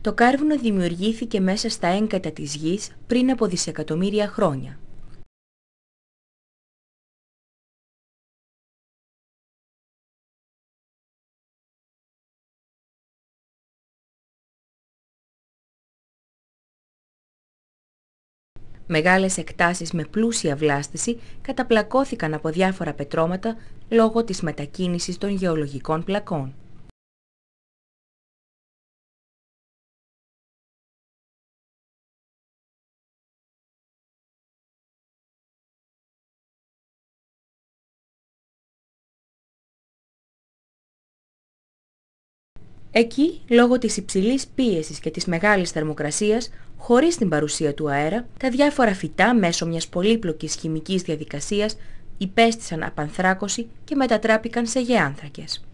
Το κάρβουνο δημιουργήθηκε μέσα στα έγκατα της γης πριν από δισεκατομμύρια χρόνια. Μεγάλες εκτάσεις με πλούσια βλάστηση καταπλακώθηκαν από διάφορα πετρώματα λόγω της μετακίνησης των γεωλογικών πλακών. Εκεί, λόγω της υψηλής πίεσης και της μεγάλης θερμοκρασίας, χωρίς την παρουσία του αέρα, τα διάφορα φυτά μέσω μιας πολύπλοκης χημικής διαδικασίας υπέστησαν απανθράκωση και μετατράπηκαν σε γεάνθρακες.